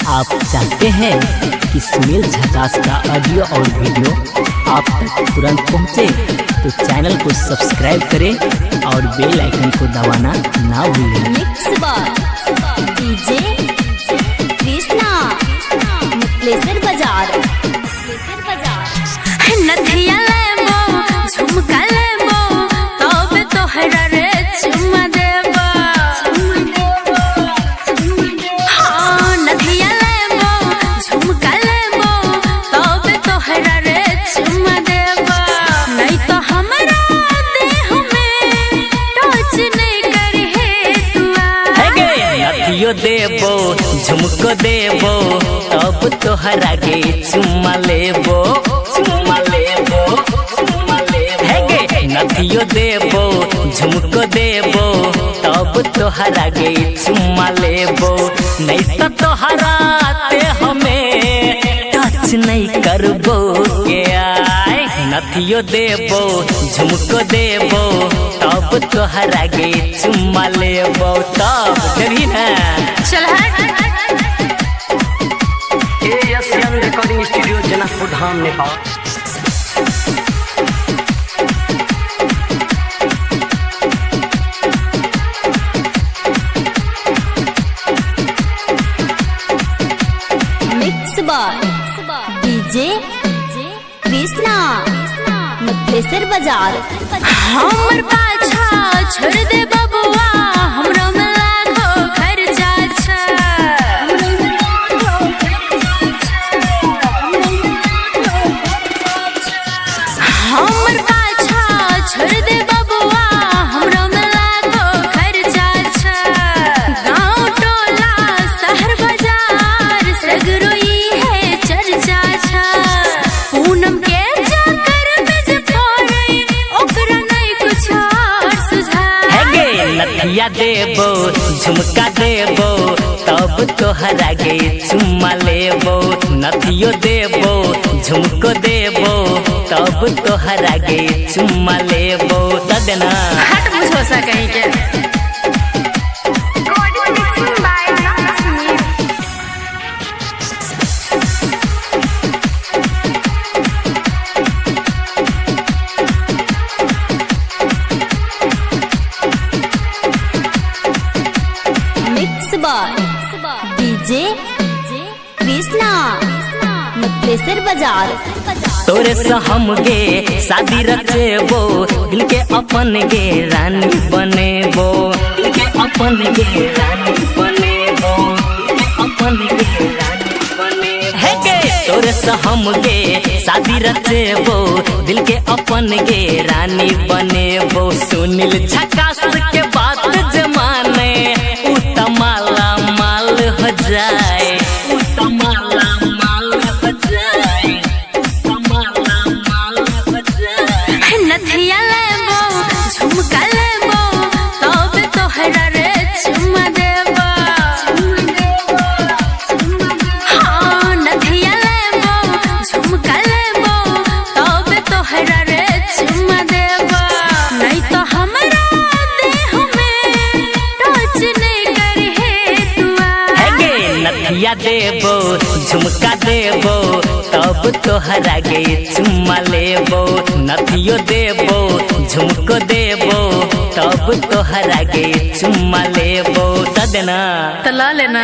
आप चाहते हैं कि सुनील झकास का ऑडियो और वीडियो आप तक तुरंत पहुंचे तो चैनल को सब्सक्राइब करें और बेल आइकन को दबाना ना भूलें। मिक्स बार डीजे कृष्णा मुक्लेश्वर बाजार नथिया लेबो झुमका लेबो तब तोहरा रे चुम्मा देबो। हाँ नथिया लेबो झुमका लेबो तब तोहरा रे चुम्मा देबो। नहीं तो हमरा देह में टच नहीं करहे तुआ। नथियो देबो झुमको देबो तब तोहरा के चुम्मा लेबो चुम्मा लेबो चुम्मा लेबो। नथियो देबो झुमको देबो तब तोहरा के चुम्मा लेबो। नहीं तो तोहरा ते हमें टच नहीं करबो के आए। नथियो देबो झुमको देबो तब तोहरा के चुम्मा लेबो तब देबी ना। चल हट recording studio Janakpur Dham Nepal. Mix बार डीजे कृष्णा मुक्लेश्वर बाजार। हमर पाछा छोड़ दे बबुआ हमरो में लाखो खर्चा छ। हमर पाछा छोड़ दे बबुआ हमरो में लाखो खर्चा छ। गाँव टोला शहर बाजार सगरोई है चर्चा छ। पूनम के चक्कर में जे पड़े ओकरा नहीं कुछ और सुझाव। नथिया देबो झुमका देबो तब तोहरा के चुम्मा लेबो। नथियो देबो झुमको देबो तब तोहरा के चुम्मा लेबो तदना। हट मुझो सा कहीं के मिक्स बार डीजे कृष्णा मुक्लेश्वर बाजार। तोरे से हम गे शादी रचेबो दिल के अपन गे रानी बनेबो। दिल के अपन गे रानी बनेबो अपन गे रानी बनेबो। तोरे से हम गे शादी रचेबो दिल के अपन गे रानी बनेबो। सुनील झकास के बात जमाने उ तमाला माल हो जाए उ तमाला माल हो जाए तमाला माल हो जाए। नथिया लेबो झुमका लेबो तब तोहरा रे चुम्मा देबो। हाँ नथिया लेबो झुमका लेबो तब तोहरा रे चुम्मा देबो। नहीं तो हमरा देह में टच नहीं करहे तुआ। नथिया देबो झुमका देबो तब तोहरा के चुम्मा लेबो। नथियो देबो झुमको देबो तब तोहरा के चुम्मा लेबो तदना। तो ला लेना।